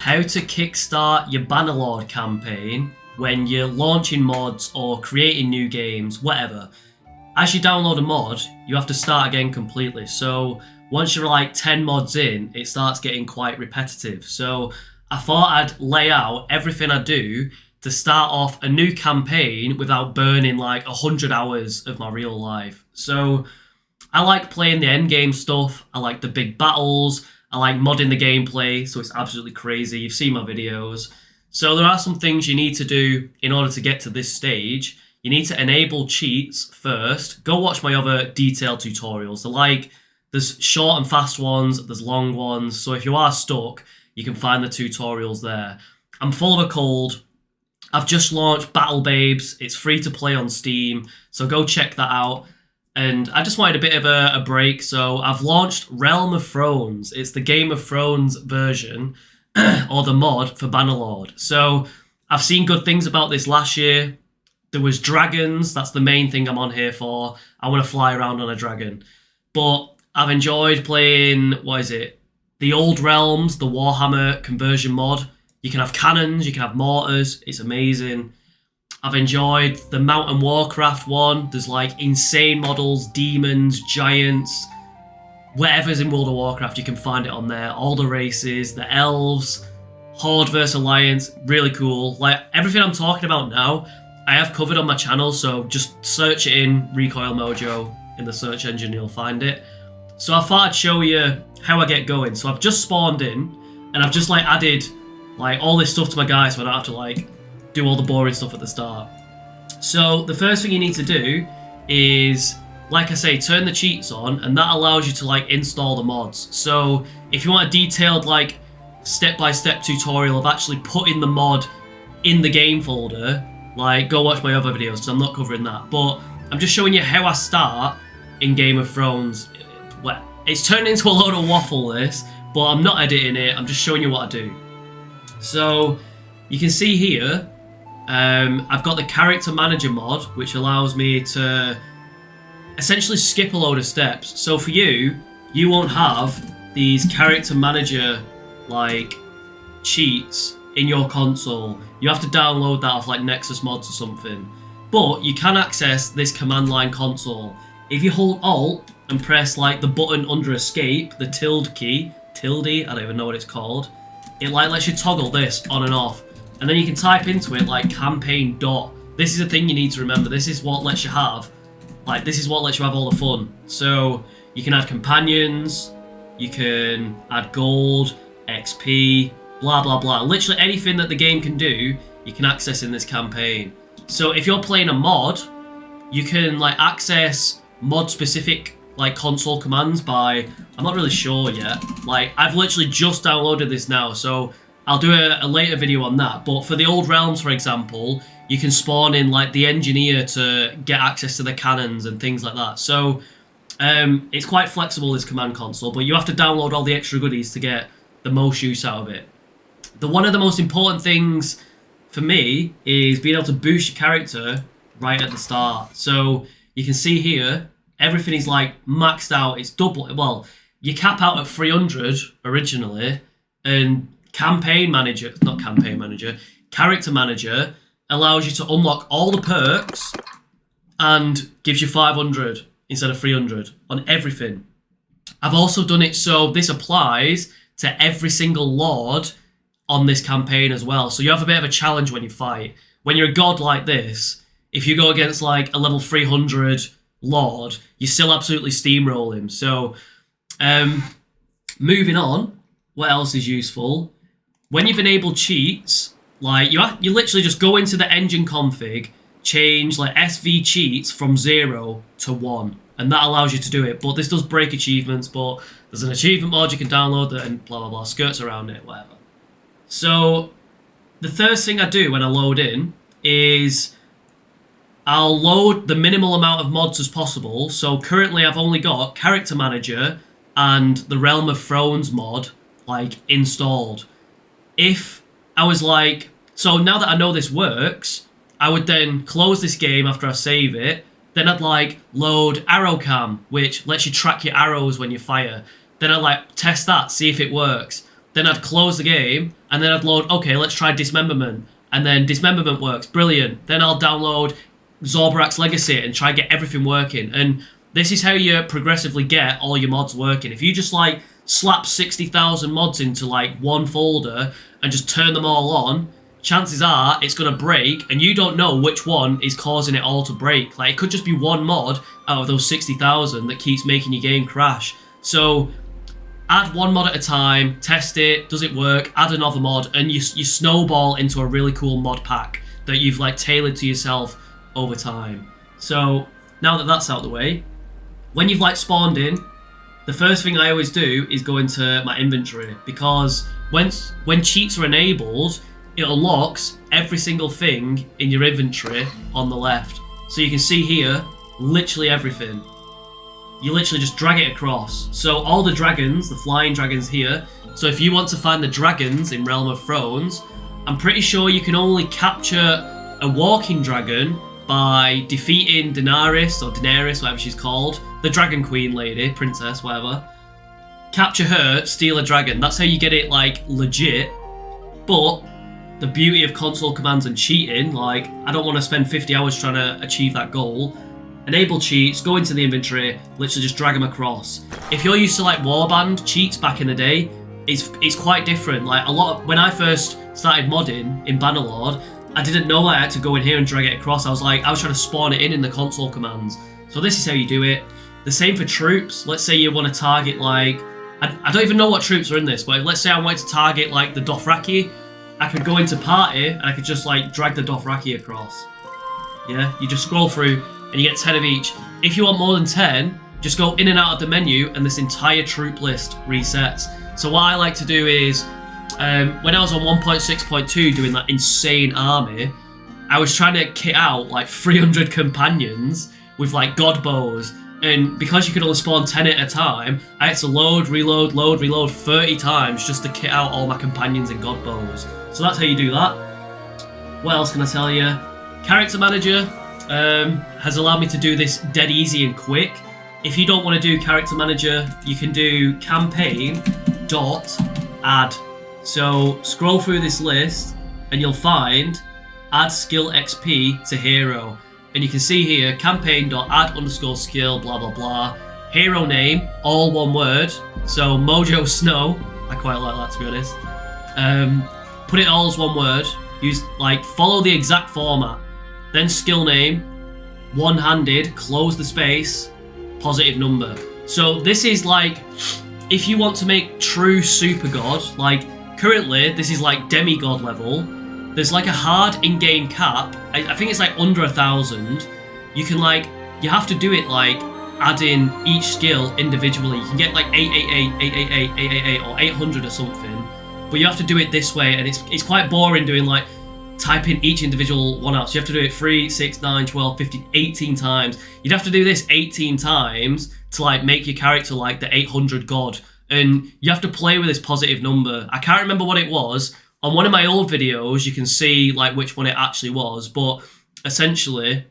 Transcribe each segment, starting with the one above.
how to kickstart your Bannerlord campaign when you're launching mods or creating new games, whatever. As you download a mod, you have to start again completely. So once you're like 10 mods in, it starts getting quite repetitive. So I thought I'd lay out everything I do to start off a new campaign without burning like 100 hours of my real life. So I like playing the endgame stuff. I like the big battles. I like modding the gameplay, so it's absolutely crazy. You've seen my videos. So there are some things you need to do in order to get to this stage. You need to enable cheats first. Go watch my other detailed tutorials. There's short and fast ones, there's long ones. So if you are stuck, you can find the tutorials there. I'm full of a cold. I've just launched Battle Babes. It's free to play on Steam, so go check that out. And I just wanted a bit of a break, so I've launched Realm of Thrones. It's the Game of Thrones version, or the mod for Bannerlord. So I've seen good things about this last year. There was dragons, that's the main thing I'm on here for. I want to fly around on a dragon. But I've enjoyed playing, the Old Realms, the Warhammer conversion mod. You can have cannons, you can have mortars, it's amazing. I've enjoyed the Mountain Warcraft one. There's like insane models, demons, giants, whatever's in World of Warcraft, you can find it on there. All the races, the elves, Horde vs Alliance, really cool. Like everything I'm talking about now, I have covered on my channel, so just search it in Recoil Mojo in the search engine, you'll find it. So I thought I'd show you how I get going. So I've just spawned in, and I've just like added like all this stuff to my guy, so I don't have to like do all the boring stuff at the start. So the first thing you need to do is, like I say, turn the cheats on, and that allows you to like install the mods. So if you want a detailed like step-by-step tutorial of actually putting the mod in the game folder, like go watch my other videos because I'm not covering that. But I'm just showing you how I start in Game of Thrones. Well, it's turned into a load of waffle this, but I'm not editing it, I'm just showing you what I do. So you can see here, I've got the character manager mod, which allows me to essentially skip a load of steps. So for you, you won't have these character manager like cheats in your console. You have to download that off like nexusmods or something. But you can access this command line console. If you hold Alt and press like the button under escape, the tilde key, tilde, I don't even know what it's called, it like lets you toggle this on and off. And then you can type into it like campaign dot. This is a thing you need to remember. This is what lets you have, this is what lets you have all the fun. So you can add companions, you can add gold, XP, blah, blah, blah. Literally anything that the game can do, you can access in this campaign. So if you're playing a mod, you can like access mod specific like console commands by, I'm not really sure yet. Like I've literally just downloaded this now, so I'll do a later video on that. But for the Old Realms, for example, you can spawn in like the engineer to get access to the cannons and things like that. So it's quite flexible, this command console, but you have to download all the extra goodies to get the most use out of it. One of the most important things for me is being able to boost your character right at the start. So you can see here, everything is like maxed out. It's double. Well, you cap out at 300 originally, and character manager allows you to unlock all the perks and gives you 500 instead of 300 on everything. I've also done it so this applies to every single lord on this campaign as well. So you have a bit of a challenge when you fight. When you're a god like this, if you go against like a level 300 lord, you still absolutely steamroll him. So moving on, what else is useful? When you've enabled cheats, like you literally just go into the engine config, change like SV cheats from 0 to 1, and that allows you to do it. But this does break achievements, but there's an achievement mod you can download that and blah blah blah, skirts around it, whatever. So the first thing I do when I load in is I'll load the minimal amount of mods as possible. So currently I've only got character manager and the Realm of Thrones mod like installed. If I was like, so now that I know this works, I would then close this game after I save it. Then I'd like load arrow cam, which lets you track your arrows when you fire. Then I'd like test that, see if it works. then I'd close the game, and then I'd load, okay, let's try dismemberment. And then dismemberment works, brilliant. Then I'll download Zorbarak's Legacy and try and get everything working. And this is how you progressively get all your mods working. If you just like slap 60,000 mods into like one folder and just turn them all on, chances are it's going to break, and you don't know which one is causing it all to break. Like, it could just be one mod out of those 60,000 that keeps making your game crash. So add one mod at a time, test it, does it work, add another mod, and you snowball into a really cool mod pack that you've like tailored to yourself over time. So now that that's out of the way, when you've like spawned in, the first thing I always do is go into my inventory, because when cheats are enabled, it unlocks every single thing in your inventory on the left. So you can see here, literally everything. You literally just drag it across. So all the dragons, the flying dragons here. So if you want to find the dragons in Realm of Thrones, I'm pretty sure you can only capture a walking dragon by defeating Daenerys, whatever she's called. The Dragon Queen lady, princess, whatever. Capture her, steal a dragon. That's how you get it, like, legit. But the beauty of console commands and cheating, like, I don't want to spend 50 hours trying to achieve that goal. Enable cheats, go into the inventory, literally just drag them across. If you're used to like warband cheats back in the day, it's quite different. Like when I first started modding in Bannerlord, I didn't know I had to go in here and drag it across. I was trying to spawn it in the console commands. So this is how you do it. The same for troops. Let's say you want to target like, I don't even know what troops are in this, but let's say I wanted to target like the Dothraki. I could go into party and I could just like drag the Dothraki across. Yeah, you just scroll through and you get 10 of each. If you want more than 10, just go in and out of the menu and this entire troop list resets. So what I like to do is, when I was on 1.6.2 doing that insane army, I was trying to kit out like 300 companions with like god bows. And because you could only spawn 10 at a time, I had to load, reload 30 times just to kit out all my companions in god bows. So that's how you do that. What else can I tell you? Character Manager has allowed me to do this dead easy and quick. If you don't want to do Character Manager, you can do campaign.add. So scroll through this list and you'll find add skill XP to hero. And you can see here, campaign.add_skill, blah, blah, blah. Hero name, all one word. So Mojo Snow. I quite like that, to be honest. Put it all as one word. Use, like, follow the exact format. Then skill name, one-handed, close the space, positive number. So this is like, if you want to make true super god, like currently this is like demigod level. There's like a hard in-game cap. I think it's like under 1,000. You can like, you have to do it like adding each skill individually. You can get like 888, 888, 888 or 800 or something. But you have to do it this way, and it's quite boring doing like typing each individual one out. So you have to do it 3, 6, 9, 12, 15, 18 times. You'd have to do this 18 times to like make your character like the 800 god. And you have to play with this positive number. I can't remember what it was. On one of my old videos, you can see like which one it actually was, but essentially,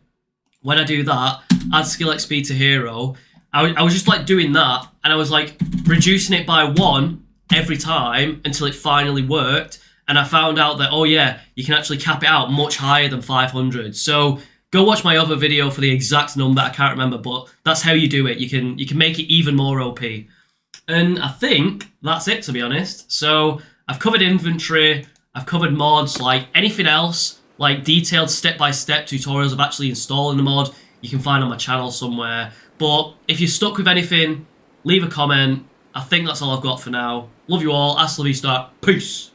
when I do that, add skill XP to hero, I was just like doing that, and I was like reducing it by 1 every time until it finally worked, and I found out that, oh yeah, you can actually cap it out much higher than 500. So go watch my other video for the exact number, I can't remember, but that's how you do it. You can make it even more OP. And I think that's it, to be honest. So I've covered inventory, I've covered mods, like anything else, like detailed step-by-step tutorials of actually installing the mod, you can find on my channel somewhere. But if you're stuck with anything, leave a comment. I think that's all I've got for now. Love you all. Hasta la vista. Peace.